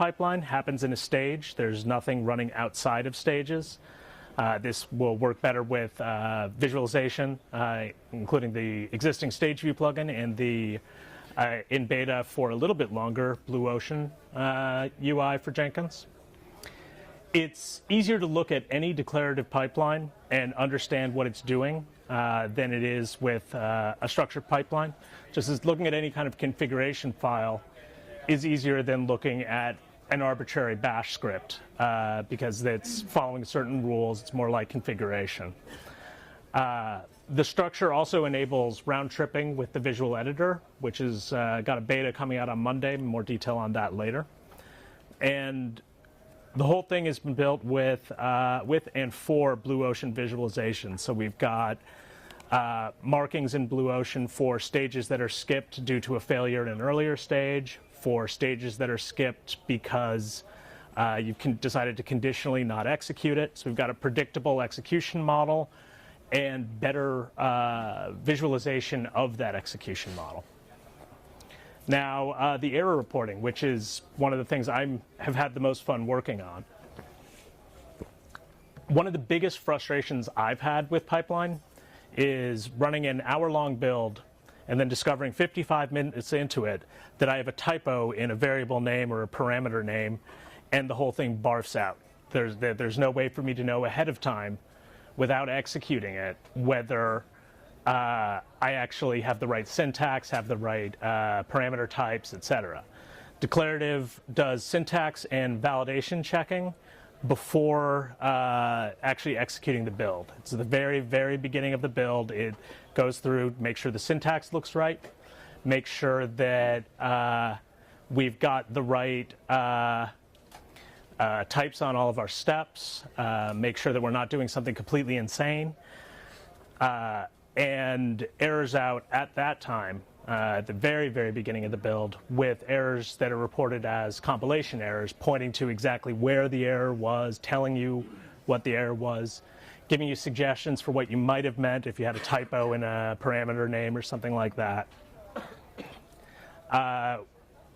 pipeline happens in a stage. There's nothing running outside of stages. This will work better with visualization, including the existing stage view plugin and the in beta for a little bit longer Blue Ocean UI for Jenkins. It's easier to look at any declarative pipeline and understand what it's doing than it is with a structured pipeline. Just as looking at any kind of configuration file is easier than looking at an arbitrary bash script because it's following certain rules. It's more like configuration. The structure also enables round tripping with the visual editor, which has got a beta coming out on Monday. More detail on that later. And the whole thing has been built with and for Blue Ocean visualization. So we've got markings in Blue Ocean for stages that are skipped due to a failure in an earlier stage, for stages that are skipped because you've decided to conditionally not execute it. So we've got a predictable execution model and better visualization of that execution model. Now, the error reporting, which is one of the things I have had the most fun working on. One of the biggest frustrations I've had with Pipeline is running an hour-long build and then discovering 55 minutes into it that I have a typo in a variable name or a parameter name, and the whole thing barfs out. There's no way for me to know ahead of time without executing it whether I actually have the right syntax, have the right parameter types, etc. Declarative does syntax and validation checking before actually executing the build. It's at the very, very beginning of the build. It goes through, make sure the syntax looks right, make sure that we've got the right types on all of our steps, make sure that we're not doing something completely insane, and errors out at that time, at the very, very beginning of the build, with errors that are reported as compilation errors, pointing to exactly where the error was, telling you what the error was, giving you suggestions for what you might have meant if you had a typo in a parameter name or something like that.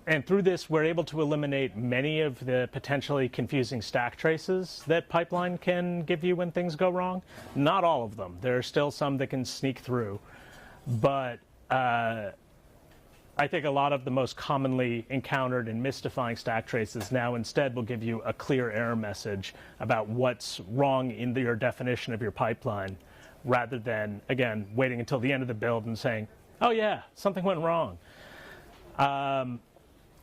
And through this, we're able to eliminate many of the potentially confusing stack traces that Pipeline can give you when things go wrong. Not all of them. There are still some that can sneak through. But I think a lot of the most commonly encountered and mystifying stack traces now instead will give you a clear error message about what's wrong in your definition of your pipeline, rather than, again, waiting until the end of the build and saying, oh yeah, something went wrong.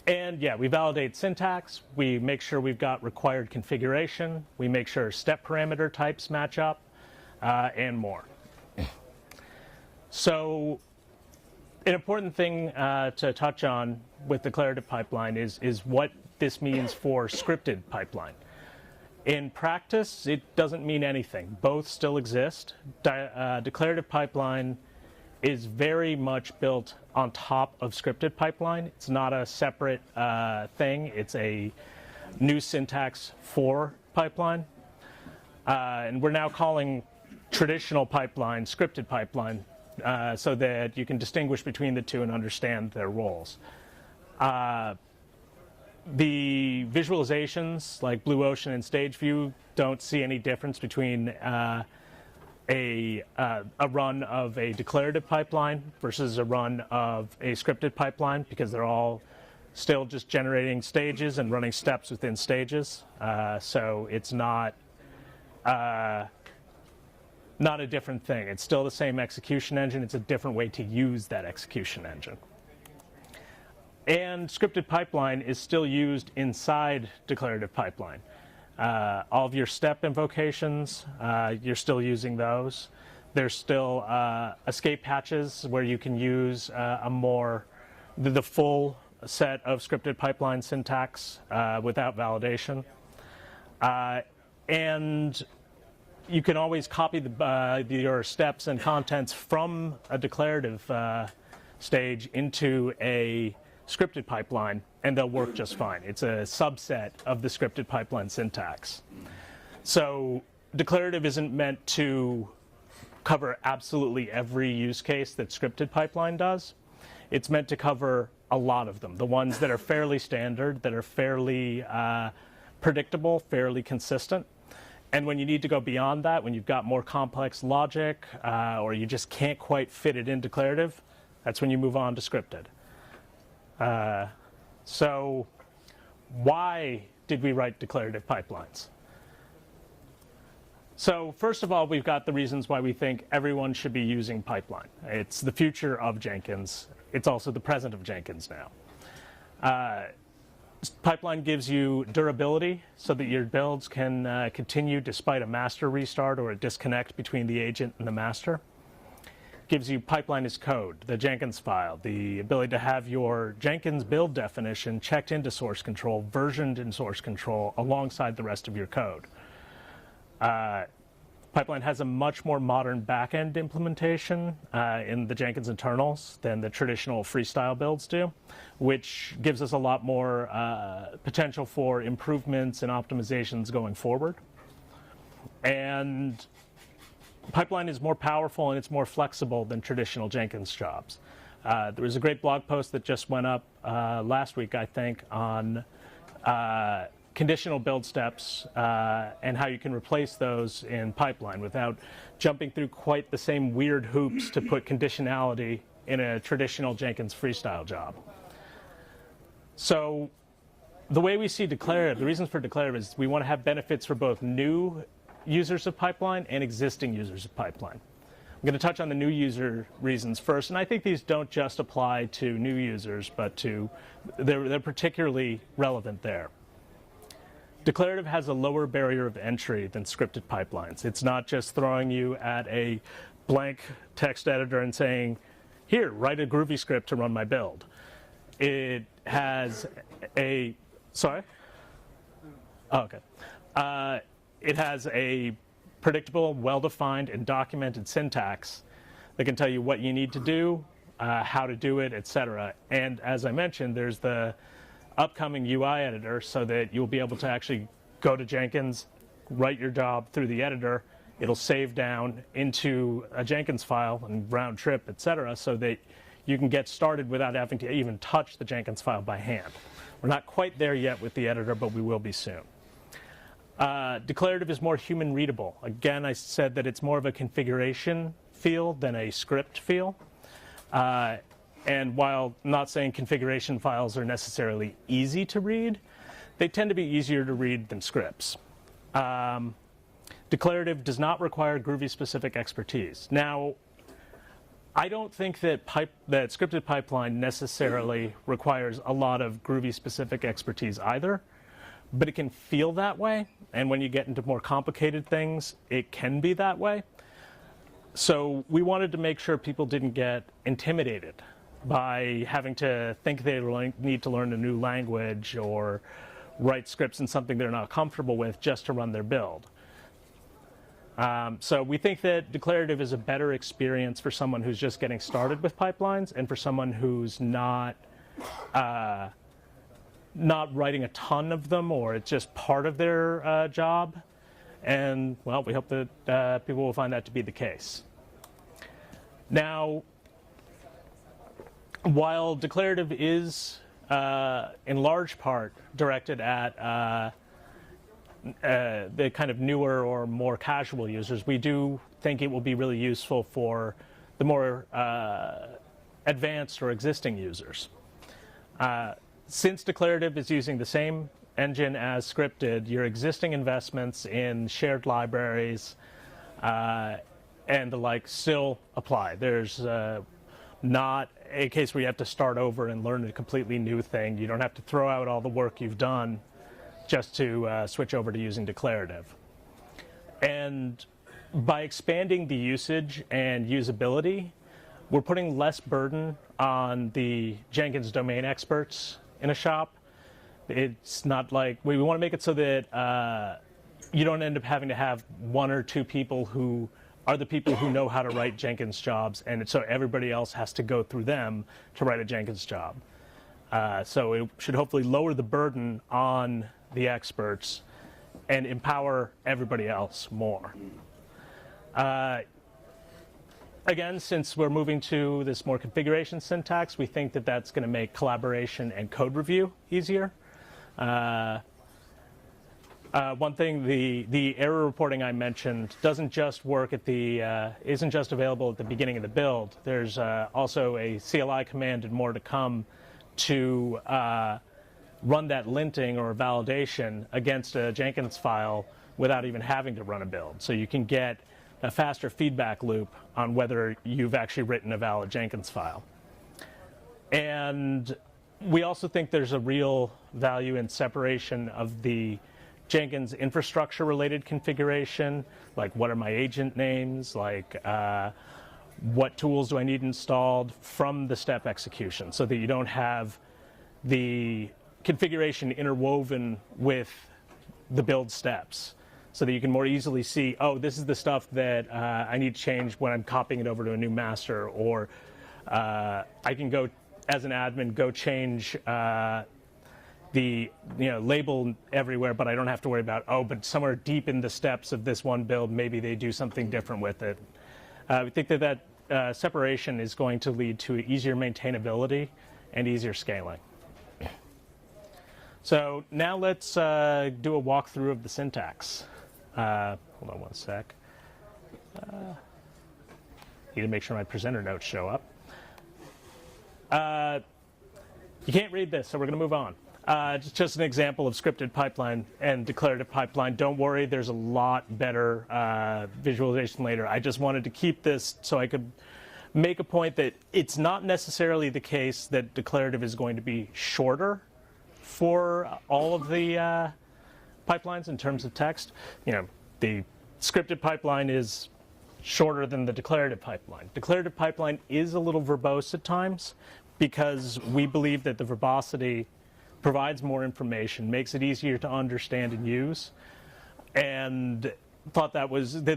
And yeah, we validate syntax, we make sure we've got required configuration, we make sure step parameter types match up, and more. So an important thing to touch on with declarative pipeline is what this means for scripted pipeline. In practice, it doesn't mean anything. Both still exist. Declarative pipeline is very much built on top of scripted pipeline. It's not a separate thing. It's a new syntax for pipeline. And we're now calling traditional pipeline scripted pipeline so that you can distinguish between the two and understand their roles. The visualizations like Blue Ocean and Stage View don't see any difference between a run of a declarative pipeline versus a run of a scripted pipeline, because they're all still just generating stages and running steps within stages. So it's not a different thing. It's still the same execution engine. It's a different way to use that execution engine. And scripted pipeline is still used inside declarative pipeline. All of your step invocations, you're still using those. There's still escape hatches where you can use the full set of scripted pipeline syntax without validation. And you can always copy your steps and contents from a declarative stage into a scripted pipeline, and they'll work just fine. It's a subset of the scripted pipeline syntax. So declarative isn't meant to cover absolutely every use case that scripted pipeline does. It's meant to cover a lot of them, the ones that are fairly standard, that are fairly predictable, fairly consistent. And when you need to go beyond that, when you've got more complex logic, or you just can't quite fit it in declarative, that's when you move on to scripted. So why did we write declarative pipelines? So first of all, we've got the reasons why we think everyone should be using pipeline. It's the future of Jenkins. It's also the present of Jenkins now. Pipeline gives you durability so that your builds can continue despite a master restart or a disconnect between the agent and the master. Gives you pipeline as code, the Jenkins file, the ability to have your Jenkins build definition checked into source control, versioned in source control alongside the rest of your code. Pipeline has a much more modern backend implementation in the Jenkins internals than the traditional freestyle builds do, which gives us a lot more potential for improvements and optimizations going forward. And Pipeline is more powerful and it's more flexible than traditional Jenkins jobs. There was a great blog post that just went up last week, I think, on conditional build steps and how you can replace those in Pipeline without jumping through quite the same weird hoops to put conditionality in a traditional Jenkins freestyle job. So the way we see declarative, the reasons for declarative is we want to have benefits for both new users of Pipeline and existing users of Pipeline. I'm going to touch on the new user reasons first, and I think these don't just apply to new users, but they're particularly relevant there. Declarative has a lower barrier of entry than scripted pipelines. It's not just throwing you at a blank text editor and saying, here, write a Groovy script to run my build. It has a, sorry? Oh, okay. It has a predictable, well-defined, and documented syntax that can tell you what you need to do, how to do it, etc. And as I mentioned, there's the upcoming UI editor so that you'll be able to actually go to Jenkins, write your job through the editor. It'll save down into a Jenkins file and round trip, etc., so that you can get started without having to even touch the Jenkins file by hand. We're not quite there yet with the editor, but we will be soon. Declarative is more human readable. Again, I said that it's more of a configuration feel than a script feel. And while not saying configuration files are necessarily easy to read, they tend to be easier to read than scripts. Declarative does not require Groovy-specific expertise. Now, I don't think that scripted pipeline necessarily requires a lot of Groovy-specific expertise either, but it can feel that way, and when you get into more complicated things, it can be that way. So we wanted to make sure people didn't get intimidated by having to think they need to learn a new language or write scripts in something they're not comfortable with just to run their build. So we think that declarative is a better experience for someone who's just getting started with pipelines and for someone who's not writing a ton of them, or it's just part of their job. And, well, we hope that people will find that to be the case. Now, while declarative is in large part directed at the kind of newer or more casual users, we do think it will be really useful for the more advanced or existing users. Since declarative is using the same engine as scripted, your existing investments in shared libraries and the like still apply. There's not a case where you have to start over and learn a completely new thing. You don't have to throw out all the work you've done just to switch over to using declarative. And by expanding the usage and usability, we're putting less burden on the Jenkins domain experts in a shop. It's not like, we want to make it so that you don't end up having to have one or two people who are the people who know how to write Jenkins jobs, and so everybody else has to go through them to write a Jenkins job. So it should hopefully lower the burden on the experts and empower everybody else more. again, since we're moving to this more configuration syntax, we think that that's going to make collaboration and code review easier. One thing, the error reporting I mentioned doesn't just work at the, isn't just available at the beginning of the build. There's also a CLI command and more to come to run that linting or validation against a Jenkins file without even having to run a build. So you can get a faster feedback loop on whether you've actually written a valid Jenkins file. And we also think there's a real value in separation of the Jenkins infrastructure related configuration, like what are my agent names, like what tools do I need installed, from the step execution, so that you don't have the configuration interwoven with the build steps, so that you can more easily see, oh, this is the stuff that I need to change when I'm copying it over to a new master, or I can go, as an admin, go change the label everywhere, but I don't have to worry about, oh, but somewhere deep in the steps of this one build, maybe they do something different with it. We think that separation is going to lead to easier maintainability and easier scaling. So now let's do a walkthrough of the syntax. Hold on one sec. Need to make sure my presenter notes show up. You can't read this, so we're going to move on. Just an example of scripted pipeline and declarative pipeline. Don't worry, there's a lot better visualization later. I just wanted to keep this so I could make a point that it's not necessarily the case that declarative is going to be shorter for all of the pipelines in terms of text. The scripted pipeline is shorter than the declarative pipeline. Declarative pipeline is a little verbose at times because we believe that the verbosity provides more information, makes it easier to understand and use, and thought that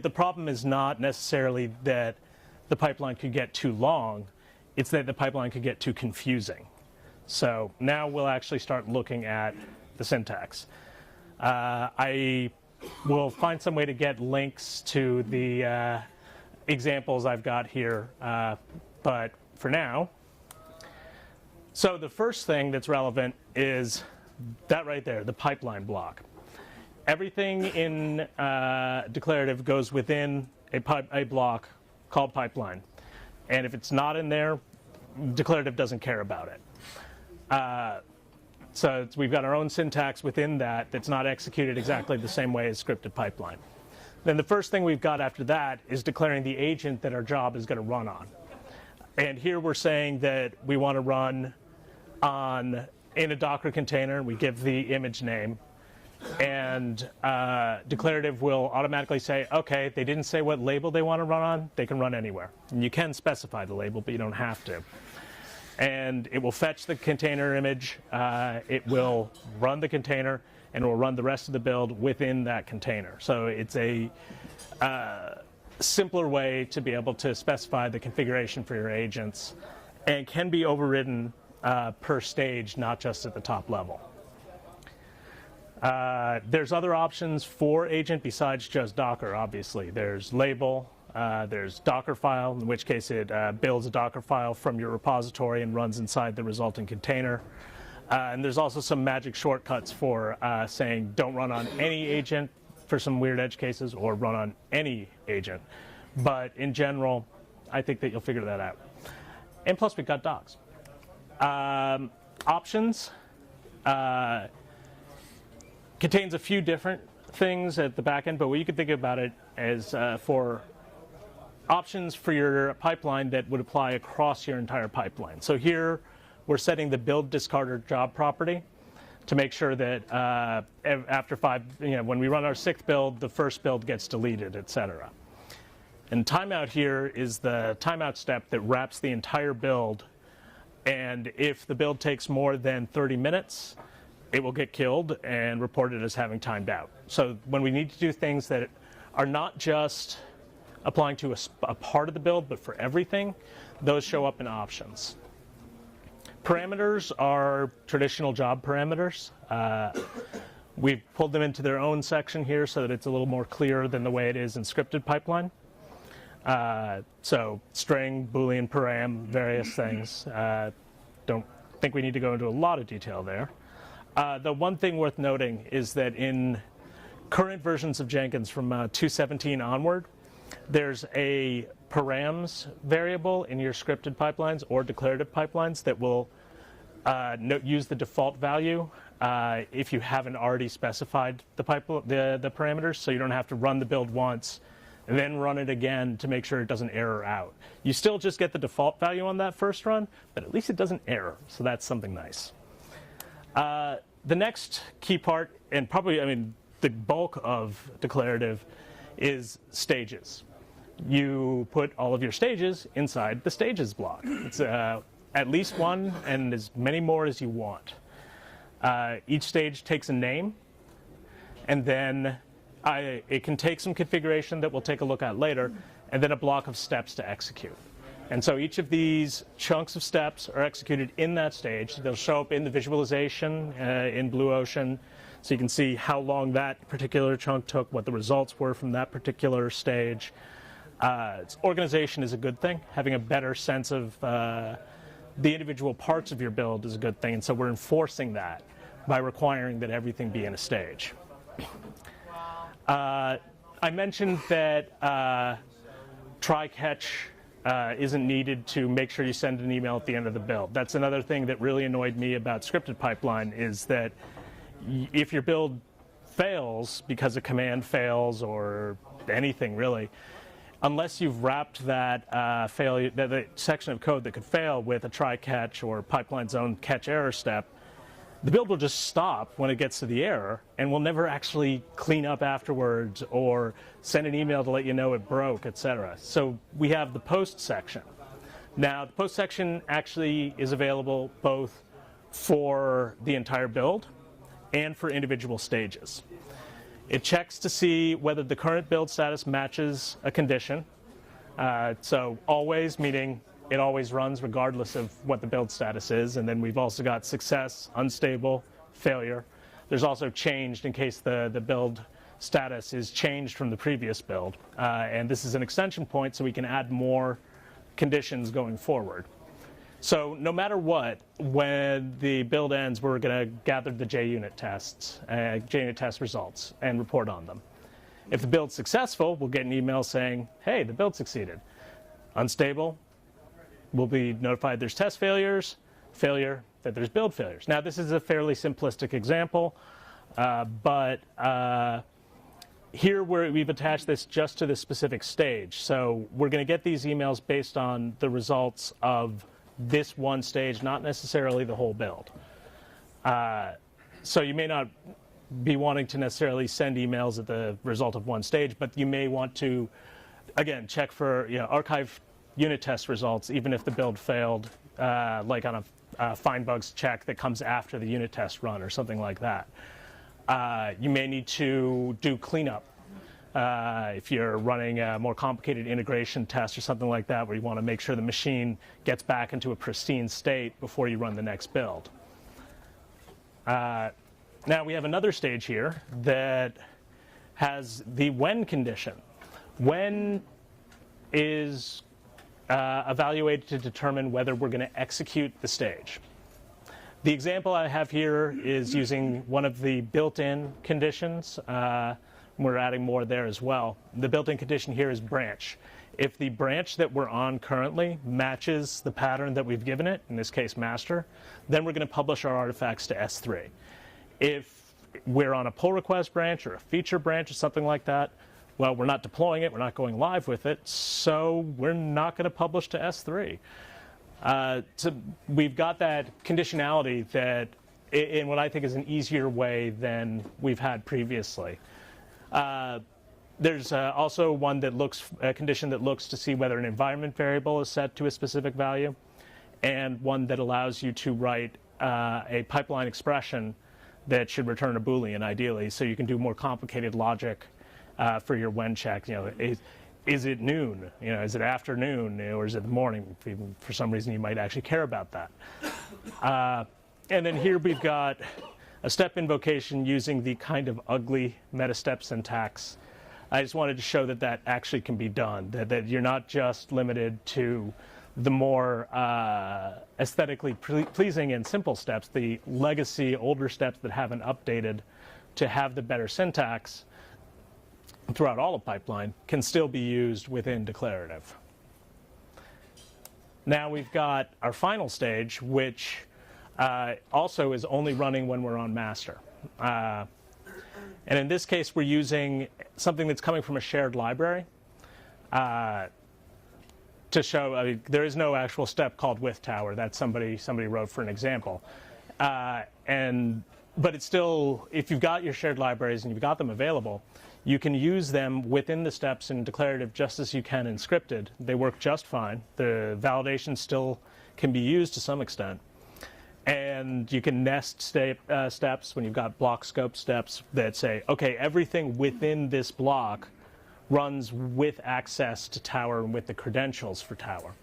the problem is not necessarily that the pipeline could get too long, it's that the pipeline could get too confusing. So now we'll actually start looking at the syntax. I will find some way to get links to the examples I've got here, but for now, so the first thing that's relevant is that right there, the pipeline block. Everything in declarative goes within a block called pipeline. And if it's not in there, declarative doesn't care about it. So we've got our own syntax within that that's not executed exactly the same way as scripted pipeline. Then the first thing we've got after that is declaring the agent that our job is going to run on. And here we're saying that we want to run in a Docker container. We give the image name, and declarative will automatically say, okay, they didn't say what label they want to run on, they can run anywhere. And you can specify the label, but you don't have to. And it will fetch the container image, it will run the container, and it will run the rest of the build within that container. So it's a simpler way to be able to specify the configuration for your agents, and can be overridden per stage, not just at the top level. There's other options for agent besides just Docker, obviously. There's label, there's Docker file, in which case it builds a Docker file from your repository and runs inside the resulting container. And there's also some magic shortcuts for saying don't run on any agent for some weird edge cases, or run on any agent. But in general, I think that you'll figure that out. And plus, we've got docs. Options contains a few different things at the back end, but what you could think about it as for options for your pipeline that would apply across your entire pipeline. So here we're setting the build discarder job property to make sure that after when we run our 6th build, the first build gets deleted, etc. And timeout here is the timeout step that wraps the entire build. And if the build takes more than 30 minutes, it will get killed and reported as having timed out. So when we need to do things that are not just applying to a part of the build, but for everything, those show up in options. Parameters are traditional job parameters. We've pulled them into their own section here so that it's a little more clear than the way it is in scripted pipeline. So string, Boolean, param, various things. Don't think we need to go into a lot of detail there. The one thing worth noting is that in current versions of Jenkins from 2.17 onward, there's a params variable in your scripted pipelines or declarative pipelines that will use the default value if you haven't already specified the parameters, so you don't have to run the build once and then run it again to make sure it doesn't error out. You still just get the default value on that first run, but at least it doesn't error, so that's something nice. The next key part, and probably, I mean, the bulk of declarative, is stages. You put all of your stages inside the stages block. It's at least one and as many more as you want. Each stage takes a name, and then it can take some configuration that we'll take a look at later, and then a block of steps to execute. And so each of these chunks of steps are executed in that stage. They'll show up in the visualization in Blue Ocean, so you can see how long that particular chunk took, what the results were from that particular stage. Organization is a good thing. Having a better sense of the individual parts of your build is a good thing, and so we're enforcing that by requiring that everything be in a stage. I mentioned that try-catch isn't needed to make sure you send an email at the end of the build. That's another thing that really annoyed me about scripted pipeline, is that if your build fails because a command fails or anything really, unless you've wrapped that failure, the section of code that could fail with a try-catch or pipeline's own catch error step, the build will just stop when it gets to the error, and we'll never actually clean up afterwards or send an email to let you know it broke, etc. So we have the post section. Now, the post section actually is available both for the entire build and for individual stages. It checks to see whether the current build status matches a condition. So always, meaning it always runs regardless of what the build status is. And then we've also got success, unstable, failure. There's also changed in case the build status is changed from the previous build. And this is an extension point, so we can add more conditions going forward. So no matter what, when the build ends, we're going to gather the JUnit tests, JUnit test results, and report on them. If the build's successful, we'll get an email saying, hey, the build succeeded. Unstable, we'll be notified there's test failures, failure, that there's build failures. Now, this is a fairly simplistic example, but here we've attached this just to this specific stage. So we're going to get these emails based on the results of this one stage, not necessarily the whole build. So you may not be wanting to necessarily send emails at the result of one stage, but you may want to, again, check for archive unit test results, even if the build failed, like on a find bugs check that comes after the unit test run or something like that. You may need to do cleanup if you're running a more complicated integration test or something like that, where you want to make sure the machine gets back into a pristine state before you run the next build. Now we have another stage here that has the when condition. When is evaluated to determine whether we're going to execute the stage. The example I have here is using one of the built-in conditions. We're adding more there as well. The built-in condition here is branch. If the branch that we're on currently matches the pattern that we've given it, in this case master, then we're going to publish our artifacts to S3. If we're on a pull request branch or a feature branch or something like that, well, we're not deploying it, we're not going live with it, so we're not going to publish to S3. So we've got that conditionality that in what I think is an easier way than we've had previously. There's also one that a condition that looks to see whether an environment variable is set to a specific value, and one that allows you to write a pipeline expression that should return a Boolean, ideally, so you can do more complicated logic for your when check. Is it noon? Is it afternoon? Or is it the morning? For some reason, you might actually care about that. And then here we've got a step invocation using the kind of ugly metastep syntax I just wanted to show that that actually can be done, that you're not just limited to the more aesthetically pleasing and simple steps, the legacy older steps that haven't updated to have the better syntax throughout all of pipeline can still be used within declarative. Now we've got our final stage, which also is only running when we're on master. And in this case, we're using something that's coming from a shared library to show. I mean, there is no actual step called with tower. That's somebody wrote for an example. But it's still, if you've got your shared libraries and you've got them available, you can use them within the steps in declarative just as you can in scripted. They work just fine. The validation still can be used to some extent. And you can nest steps when you've got block scope steps that say, okay, everything within this block runs with access to tower and with the credentials for tower.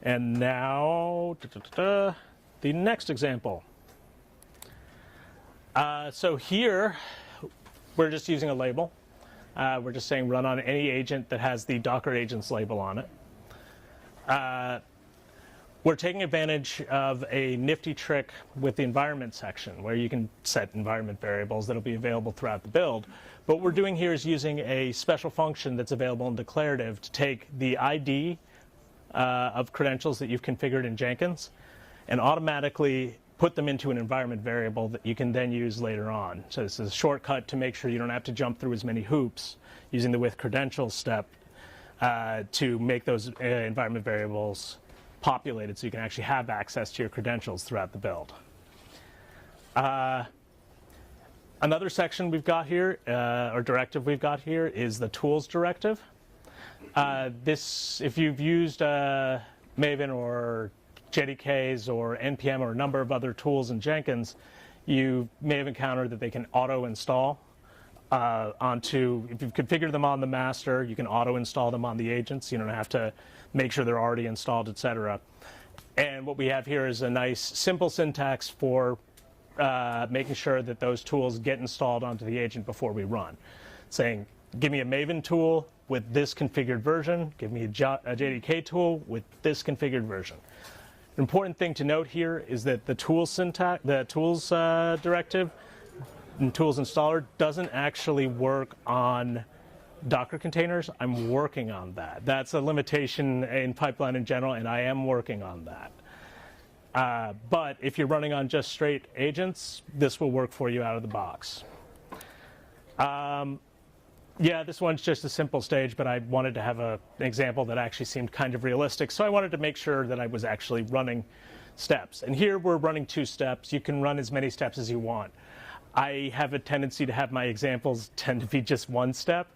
And now, the next example. So here, we're just using a label. We're just saying run on any agent that has the Docker agents label on it. We're taking advantage of a nifty trick with the environment section where you can set environment variables that'll be available throughout the build. But what we're doing here is using a special function that's available in declarative to take the ID of credentials that you've configured in Jenkins and automatically put them into an environment variable that you can then use later on. So this is a shortcut to make sure you don't have to jump through as many hoops using the with credentials step to make those environment variables populated so you can actually have access to your credentials throughout the build. Another section we've got here, or directive we've got here, is the tools directive. This, if you've used Maven or JDKs or NPM or a number of other tools in Jenkins, you may have encountered that they can auto-install onto, if you've configured them on the master, you can auto-install them on the agents. You don't have to make sure they're already installed, etc. And what we have here is a nice, simple syntax for making sure that those tools get installed onto the agent before we run. Saying, give me a Maven tool with this configured version, give me a JDK tool with this configured version. An important thing to note here is that the tools syntax, the tools directive and tools installer doesn't actually work on Docker containers. I'm working on that. That's a limitation in pipeline in general, and I am working on that. But if you're running on just straight agents, this will work for you out of the box. Yeah, this one's just a simple stage, but I wanted to have an example that actually seemed kind of realistic, so I wanted to make sure that I was actually running steps. And here we're running 2 steps. You can run as many steps as you want. I have a tendency to have my examples tend to be just 1 step,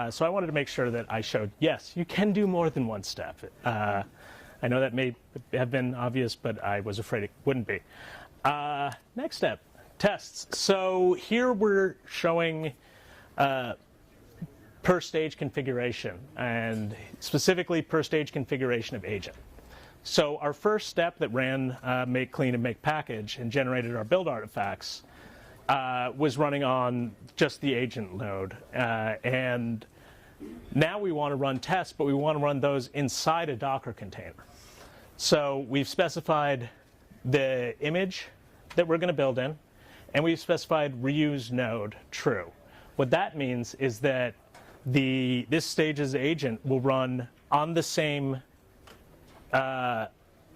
so I wanted to make sure that I showed, yes, you can do more than 1 step. I know that may have been obvious, but I was afraid it wouldn't be. Next step, tests. So here we're showing per stage configuration, and specifically per stage configuration of agent. So our first step that ran make clean and make package and generated our build artifacts was running on just the agent node. And now we want to run tests, but we want to run those inside a Docker container. So we've specified the image that we're going to build in, and we've specified reuse node true. What that means is that this stage's agent will run on the same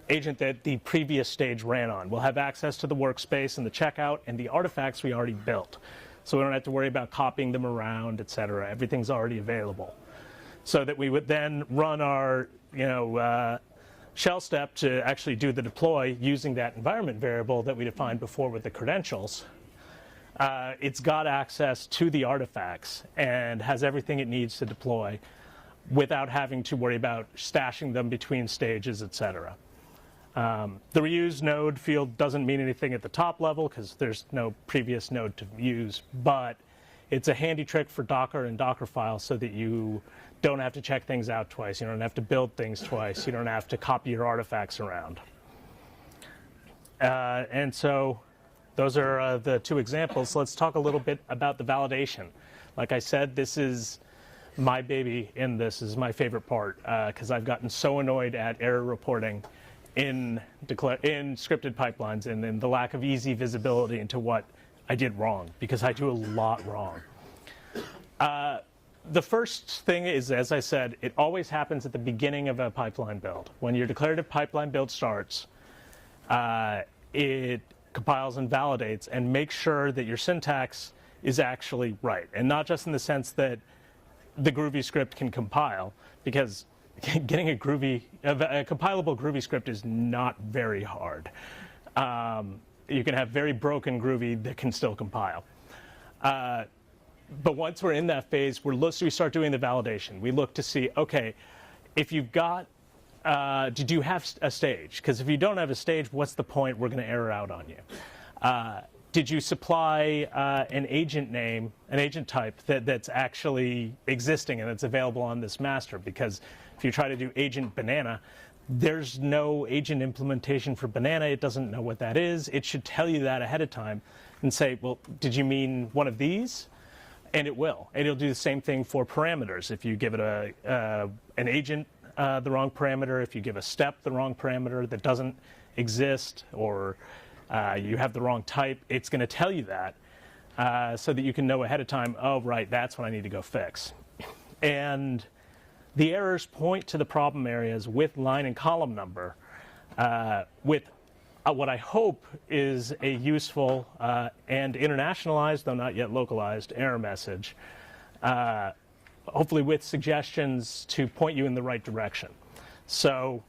agent that the previous stage ran on. We'll have access to the workspace and the checkout and the artifacts we already built. So we don't have to worry about copying them around, etc. Everything's already available. So that we would then run our shell step to actually do the deploy using that environment variable that we defined before with the credentials. It's got access to the artifacts and has everything it needs to deploy without having to worry about stashing them between stages, etc. The reuse node field doesn't mean anything at the top level because there's no previous node to use, but it's a handy trick for Docker and Dockerfile so that you don't have to check things out twice. You don't have to build things twice. You don't have to copy your artifacts around. And so those are the two examples. Let's talk a little bit about the validation. Like I said, this is my baby, and this is my favorite part because I've gotten so annoyed at error reporting in scripted pipelines and in the lack of easy visibility into what I did wrong, because I do a lot wrong. The first thing is, as I said, it always happens at the beginning of a pipeline build. When your declarative pipeline build starts, it compiles and validates and makes sure that your syntax is actually right. And not just in the sense that the Groovy script can compile, because getting a compilable Groovy script is not very hard. You can have very broken Groovy that can still compile. But once we're in that phase, we start doing the validation. We look to see, okay, if you've got, did you have a stage? Because if you don't have a stage, what's the point? We're going to error out on you. Did you supply an agent name, an agent type that's actually existing and that's available on this master? Because if you try to do agent banana, there's no agent implementation for banana. It doesn't know what that is. It should tell you that ahead of time and say, well, did you mean one of these? And it will. And it'll do the same thing for parameters. If you give it an agent the wrong parameter, if you give a step the wrong parameter that doesn't exist, or you have the wrong type, it's going to tell you that so that you can know ahead of time, oh, right, that's what I need to go fix. And the errors point to the problem areas with line and column number, with what I hope is a useful and internationalized, though not yet localized, error message, hopefully with suggestions to point you in the right direction. So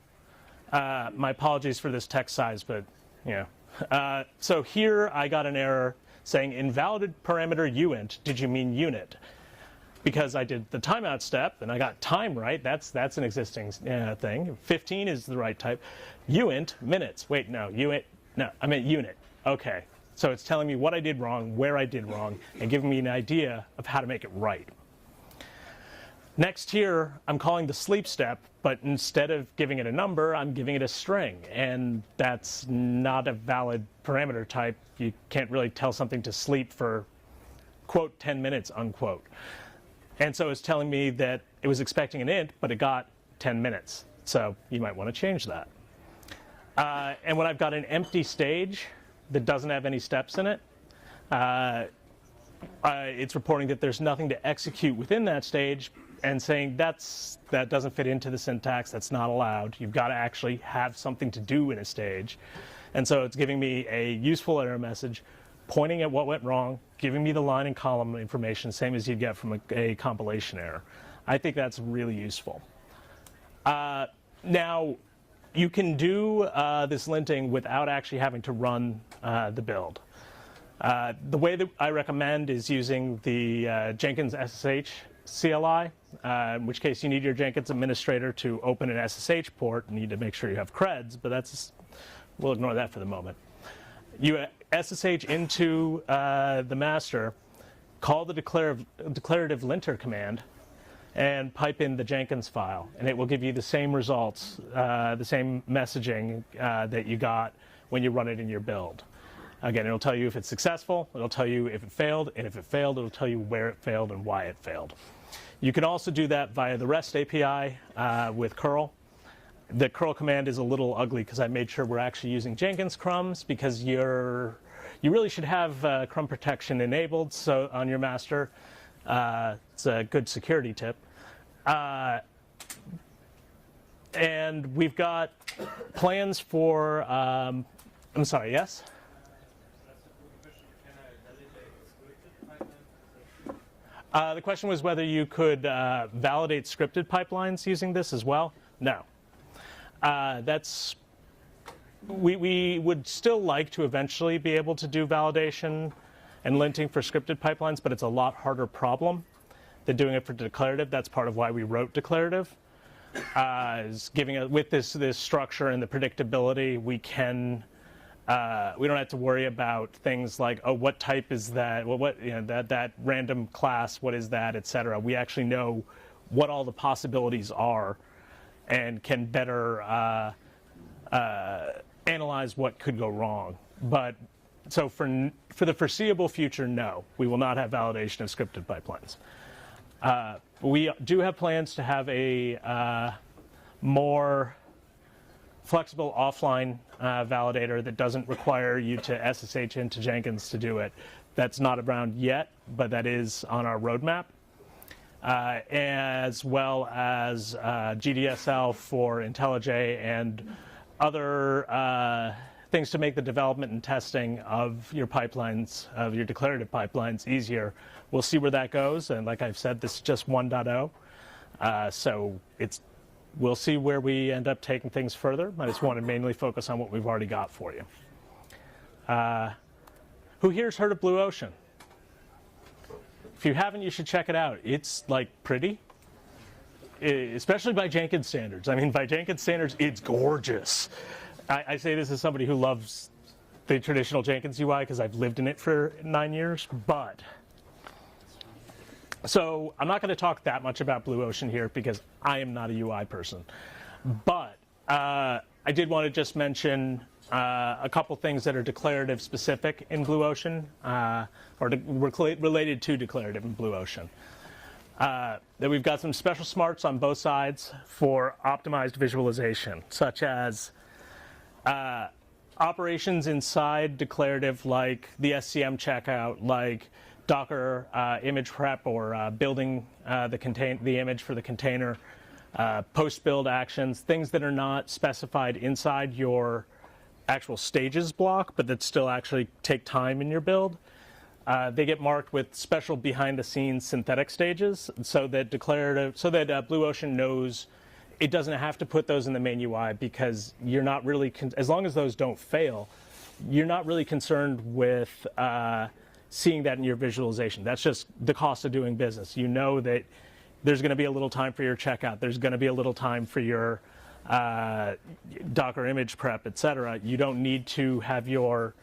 my apologies for this text size, but you know. So here I got an error saying invalid parameter uint, did you mean unit? Because I did the timeout step and I got time right. That's an existing thing. 15 is the right type. Uint, minutes. Wait, no, uint, no, I meant unit. Okay, so it's telling me what I did wrong, where I did wrong, and giving me an idea of how to make it right. Next here, I'm calling the sleep step, but instead of giving it a number, I'm giving it a string, and that's not a valid parameter type. You can't really tell something to sleep for, quote, 10 minutes, unquote. And so it's telling me that it was expecting an int, but it got 10 minutes. So you might want to change that. And when I've got an empty stage that doesn't have any steps in it, it's reporting that there's nothing to execute within that stage and saying that doesn't fit into the syntax, that's not allowed. You've got to actually have something to do in a stage. And so it's giving me a useful error message, pointing at what went wrong, giving me the line and column information, same as you'd get from a compilation error. I think that's really useful. Now, you can do this linting without actually having to run the build. The way that I recommend is using the Jenkins SSH CLI, in which case you need your Jenkins administrator to open an SSH port. You need to make sure you have creds, but we'll ignore that for the moment. You SSH into the master, call the declarative linter command, and pipe in the Jenkins file, and it will give you the same results, the same messaging that you got when you run it in your build. Again, it'll tell you if it's successful, it'll tell you if it failed, and if it failed, it'll tell you where it failed and why it failed. You can also do that via the REST API with curl. The curl command is a little ugly because I made sure we're actually using Jenkins crumbs, because you really should have crumb protection enabled so on your master. It's a good security tip. And we've got plans for, I'm sorry, yes? The question was whether you could validate scripted pipelines using this as well. No. We would still like to eventually be able to do validation and linting for scripted pipelines, but it's a lot harder problem than doing it for declarative. That's part of why we wrote declarative. Is giving it with this structure and the predictability, we don't have to worry about things like, oh, what type is that? Well, that random class, what is that, etc. We actually know what all the possibilities are and can better analyze what could go wrong. But So for the foreseeable future, no, we will not have validation of scripted pipelines. We do have plans to have a more flexible offline validator that doesn't require you to SSH into Jenkins to do it. That's not around yet, but that is on our roadmap. As well as GDSL for IntelliJ and other things to make the development and testing of your pipelines, of your declarative pipelines, easier. We'll see where that goes, and like I've said, this is just 1.0, so we'll see where we end up taking things further. I just want to mainly focus on what we've already got for you. Who here's heard of Blue Ocean? If you haven't, you should check it out. It's like pretty, especially by Jenkins standards. I mean, by Jenkins standards, it's gorgeous. I say this as somebody who loves the traditional Jenkins UI because I've lived in it for 9 years, but so I'm not going to talk that much about Blue Ocean here because I am not a UI person. But I did want to just mention a couple things that are declarative specific in Blue Ocean, or related to declarative in Blue Ocean. That we've got some special smarts on both sides for optimized visualization, such as operations inside declarative like the SCM checkout, like Docker image prep or building the image for the container, post-build actions, things that are not specified inside your actual stages block, but that still actually take time in your build. They get marked with special behind-the-scenes synthetic stages, so that Blue Ocean knows it doesn't have to put those in the main UI because you're not really, as long as those don't fail, you're not really concerned with seeing that in your visualization. That's just the cost of doing business. You know that there's going to be a little time for your checkout. There's going to be a little time for your Docker image prep, etc. You don't need to have your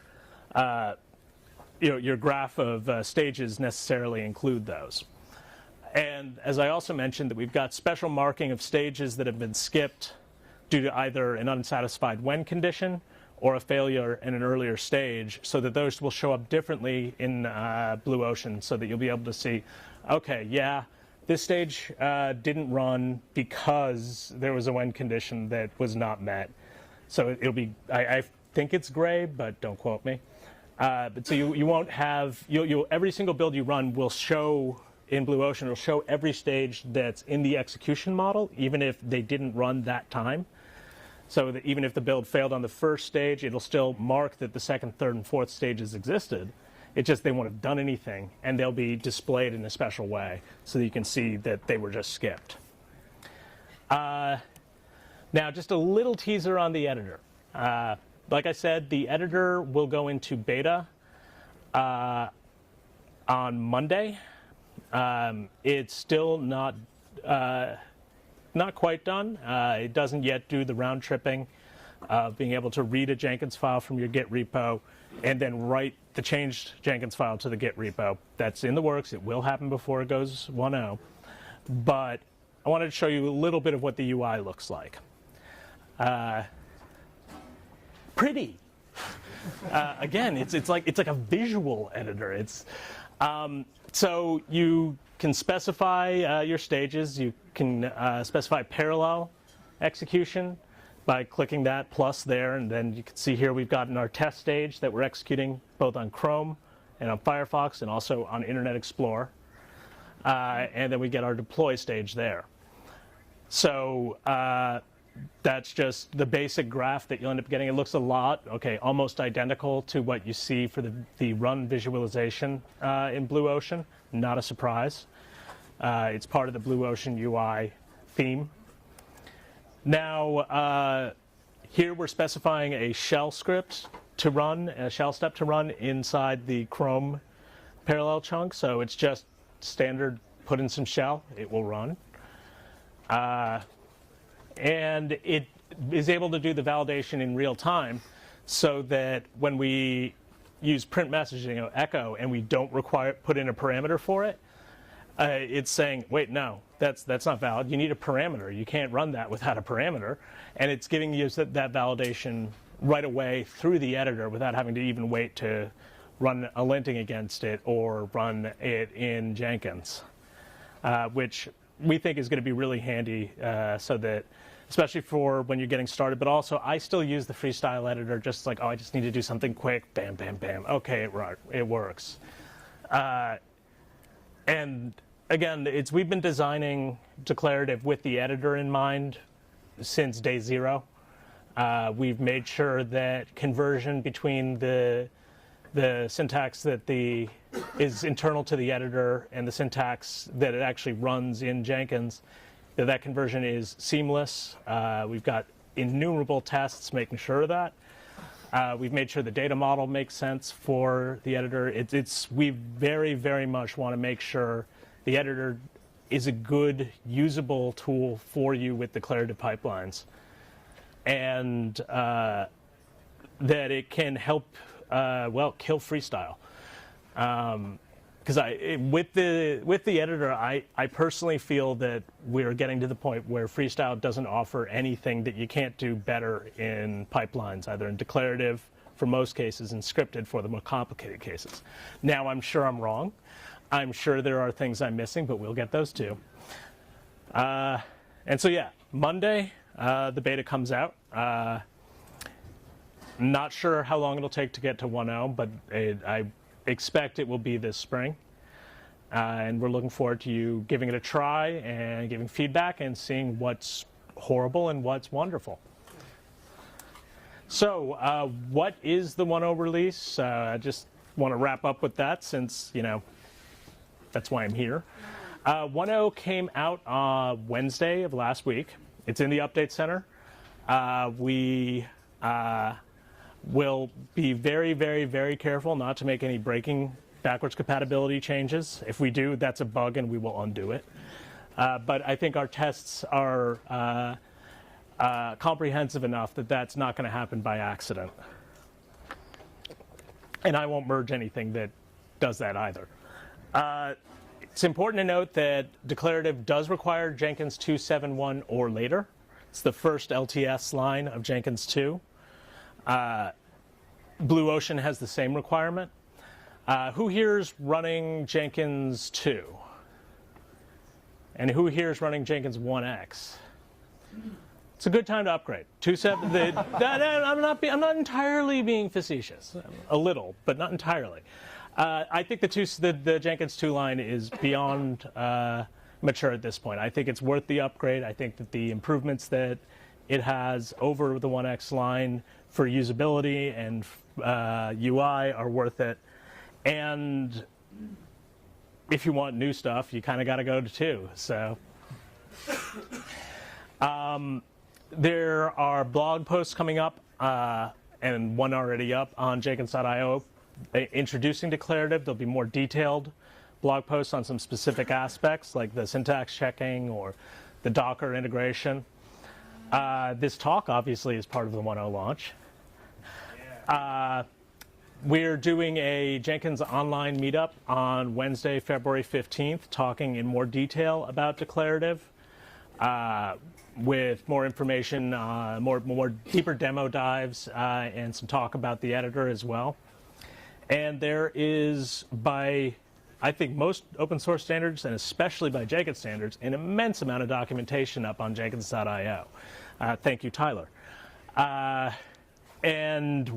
graph of stages necessarily include those. And as I also mentioned, that we've got special marking of stages that have been skipped due to either an unsatisfied when condition or a failure in an earlier stage, so that those will show up differently in Blue Ocean, so that you'll be able to see, okay, yeah, this stage didn't run because there was a when condition that was not met. So it'll be, I think it's gray, but don't quote me. But so you won't have, every single build you run will show, in Blue Ocean, it'll show every stage that's in the execution model, even if they didn't run that time. So that even if the build failed on the first stage, it'll still mark that the second, third, and fourth stages existed. It's just they won't have done anything, and they'll be displayed in a special way so that you can see that they were just skipped. Now, just a little teaser on the editor. Like I said, the editor will go into beta on Monday. It's still not quite done. It doesn't yet do the round tripping of being able to read a Jenkins file from your Git repo and then write the changed Jenkins file to the Git repo. That's in the works. It will happen before it goes 1.0. But I wanted to show you a little bit of what the UI looks like. Pretty. Again, it's like a visual editor. So you can specify your stages. You can specify parallel execution by clicking that plus there, and then you can see here we've got in our test stage that we're executing both on Chrome and on Firefox and also on Internet Explorer. And then we get our deploy stage there. So that's just the basic graph that you'll end up getting. It looks a lot, almost identical to what you see for the run visualization in Blue Ocean. Not a surprise. It's part of the Blue Ocean UI theme. Now, here we're specifying a shell script to run, a shell step to run inside the Chrome parallel chunk. So it's just standard, put in some shell, it will run. And it is able to do the validation in real time so that when we use print messaging, echo, and we don't put in a parameter for it, it's saying, wait, no, that's not valid. You need a parameter. You can't run that without a parameter. And it's giving you that validation right away through the editor without having to even wait to run a linting against it or run it in Jenkins, which we think is going to be really handy so that, especially for when you're getting started, but also I still use the freestyle editor just like, oh, I just need to do something quick, bam, bam, bam. Okay, it works. And again, we've been designing Declarative with the editor in mind since day zero. We've made sure that conversion between the syntax that is internal to the editor and the syntax that it actually runs in Jenkins, that conversion is seamless. We've got innumerable tests making sure of that. We've made sure the data model makes sense for the editor. We very, very much want to make sure the editor is a good, usable tool for you with declarative pipelines, and that it can help, kill freestyle. Because with the editor, I personally feel that we're getting to the point where freestyle doesn't offer anything that you can't do better in pipelines, either in declarative for most cases and scripted for the more complicated cases. Now, I'm sure I'm wrong. I'm sure there are things I'm missing, but we'll get those too. And so yeah, Monday, the beta comes out. Not sure how long it'll take to get to 1.0, but I expect it will be this spring. And we're looking forward to you giving it a try and giving feedback and seeing what's horrible and what's wonderful. So what is the 1.0 release? I just want to wrap up with that since, that's why I'm here. 1.0 came out Wednesday of last week. It's in the Update Center. We will be very, very, very careful not to make any breaking backwards compatibility changes. If we do, that's a bug and we will undo it. But I think our tests are comprehensive enough that that's not going to happen by accident. And I won't merge anything that does that either. It's important to note that Declarative does require Jenkins 2.7.1 or later. It's the first LTS line of Jenkins 2. Blue Ocean has the same requirement. Who here's running Jenkins 2? And who here's running Jenkins 1X? It's a good time to upgrade. 2.7. I'm not entirely being facetious. A little, but not entirely. I think the Jenkins 2 line is beyond mature at this point. I think it's worth the upgrade. I think that the improvements that it has over the 1X line for usability and UI are worth it. And if you want new stuff, you kind of got to go to 2. So there are blog posts coming up, and one already up on Jenkins.io introducing Declarative. There'll be more detailed blog posts on some specific aspects like the syntax checking or the Docker integration. This talk obviously is part of the 1.0 launch. We're doing a Jenkins online meetup on Wednesday, February 15th, talking in more detail about Declarative, with more information, more deeper demo dives, and some talk about the editor as well. And there is, by I think most open source standards, and especially by Jenkins standards, an immense amount of documentation up on Jenkins.io. Thank you, Tyler. And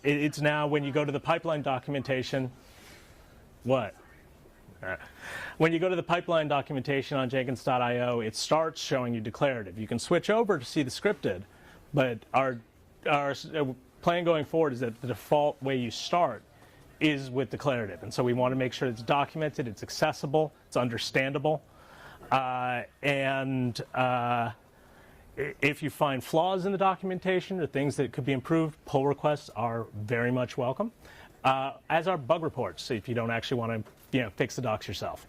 it's now when you go to the pipeline documentation, what? When you go to the pipeline documentation on Jenkins.io, it starts showing you declarative. You can switch over to see the scripted, but our plan going forward is that the default way you start is with declarative. And so we want to make sure it's documented, it's accessible, it's understandable, and if you find flaws in the documentation or things that could be improved, pull requests are very much welcome, as are bug reports if you don't actually want to fix the docs yourself.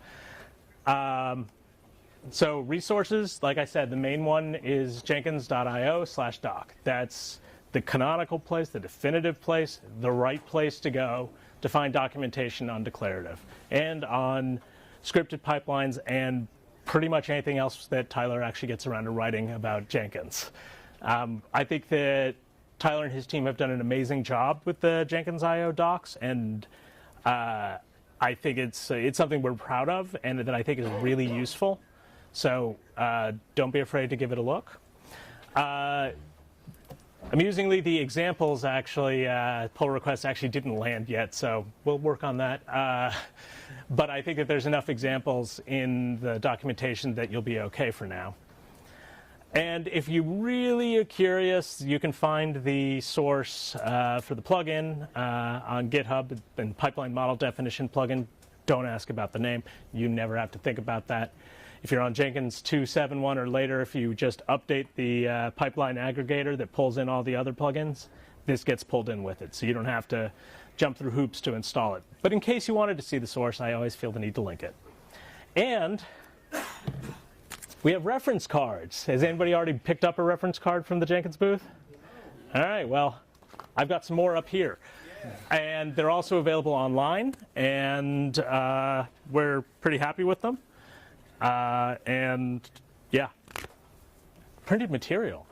So resources, like I said, the main one is Jenkins.io/doc. That's the canonical place, the definitive place, the right place to go to find documentation on declarative and on scripted pipelines and pretty much anything else that Tyler actually gets around to writing about Jenkins. I think that Tyler and his team have done an amazing job with the Jenkins.io docs, and I think it's something we're proud of and that I think is really useful. So don't be afraid to give it a look. Amusingly, the examples actually, pull requests actually didn't land yet, so we'll work on that. But I think that there's enough examples in the documentation that you'll be okay for now. And if you really are curious, you can find the source for the plugin on GitHub, and pipeline model definition plugin. Don't ask about the name. You never have to think about that. If you're on Jenkins 2.7.1 or later, if you just update the pipeline aggregator that pulls in all the other plugins, this gets pulled in with it. So you don't have to jump through hoops to install it. But in case you wanted to see the source, I always feel the need to link it. And we have reference cards. Has anybody already picked up a reference card from the Jenkins booth? All right, well, I've got some more up here. And they're also available online, and we're pretty happy with them. And yeah, printed material.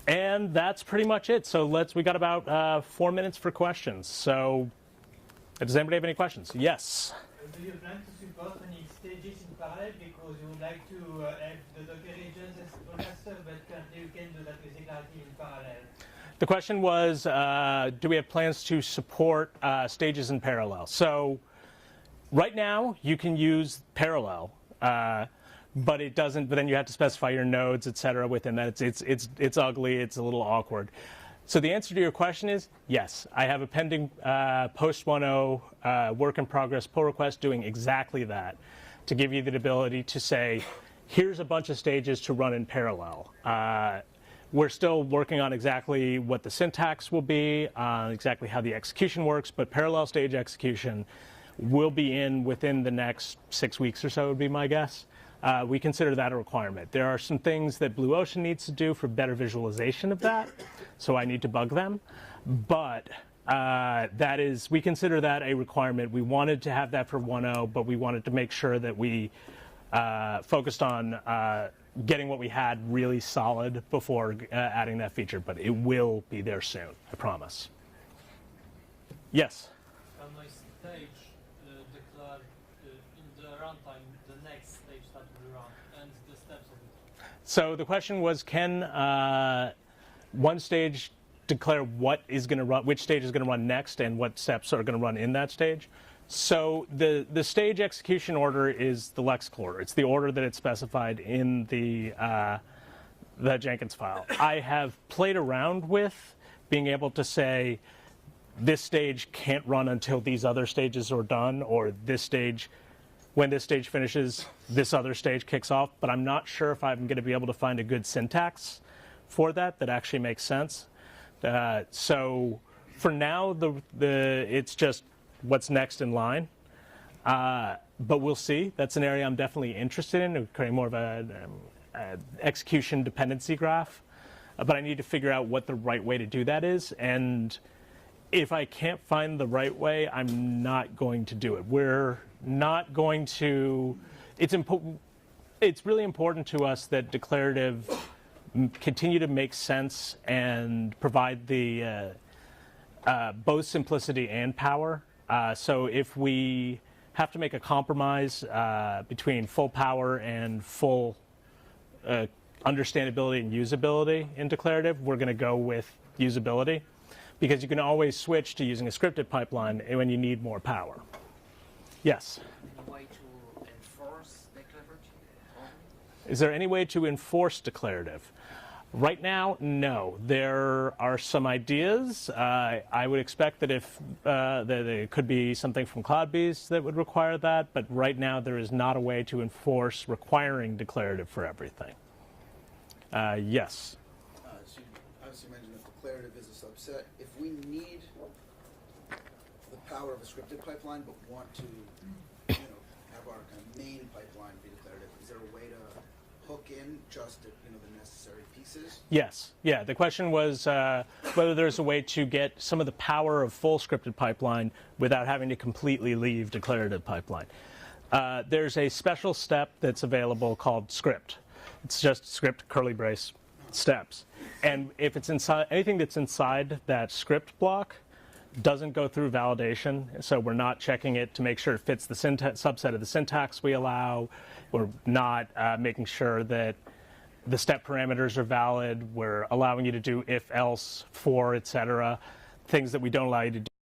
And that's pretty much it. So we got about 4 minutes for questions. So does anybody have any questions? Yes? Do you plan to support any stages in parallel, because you would like to have the Docker agents and all that stuff, but currently you can do that with Declarative in parallel? The question was, do we have plans to support stages in parallel? So right now, you can use parallel, but it doesn't. But then you have to specify your nodes, etc. Within that. It's ugly. It's a little awkward. So the answer to your question is yes. I have a pending post 1.0 work in progress pull request doing exactly that, to give you the ability to say, here's a bunch of stages to run in parallel. We're still working on exactly what the syntax will be, exactly how the execution works, but parallel stage execution will be within the next 6 weeks or so, would be my guess. We consider that a requirement. There are some things that Blue Ocean needs to do for better visualization of that, so I need to bug them. But we consider that a requirement. We wanted to have that for 1.0, but we wanted to make sure that we focused on getting what we had really solid before adding that feature. But it will be there soon, I promise. Yes? On my stage, declare in the runtime the next stage that will run and the steps of it. So the question was, can one stage declare what is going to run, which stage is going to run next, and what steps are going to run in that stage? So the stage execution order is the lexical order. It's the order that it's specified in the Jenkins file. I have played around with being able to say, this stage can't run until these other stages are done, or this stage, when this stage finishes, this other stage kicks off, but I'm not sure if I'm going to be able to find a good syntax for that actually makes sense. So for now, it's just what's next in line, but we'll see. That's an area I'm definitely interested in, creating more of an execution dependency graph, but I need to figure out what the right way to do that is, and if I can't find the right way, I'm not going to do it. We're not going to. It's really important to us that declarative continue to make sense and provide the both simplicity and power. So if we have to make a compromise between full power and full understandability and usability in declarative, we're going to go with usability, because you can always switch to using a scripted pipeline when you need more power. Yes? Any way to enforce declarative? Is there any way to enforce declarative? Right now, no. There are some ideas. I would expect that if that it could be something from CloudBees that would require that, but right now there is not a way to enforce requiring declarative for everything. Yes? So you obviously mentioned that declarative is a subset. If we need the power of a scripted pipeline but want to have our kind of main pipeline be declarative, is there a way to hook in just the necessary pieces? Yes. Yeah. The question was whether there's a way to get some of the power of full scripted pipeline without having to completely leave declarative pipeline. There's a special step that's available called script. It's just script curly brace steps. And if it's inside, anything that's inside that script block doesn't go through validation, so we're not checking it to make sure it fits the subset of the syntax we allow. We're not making sure that the step parameters are valid. We're allowing you to do if, else, for, etc. Things that we don't allow you to do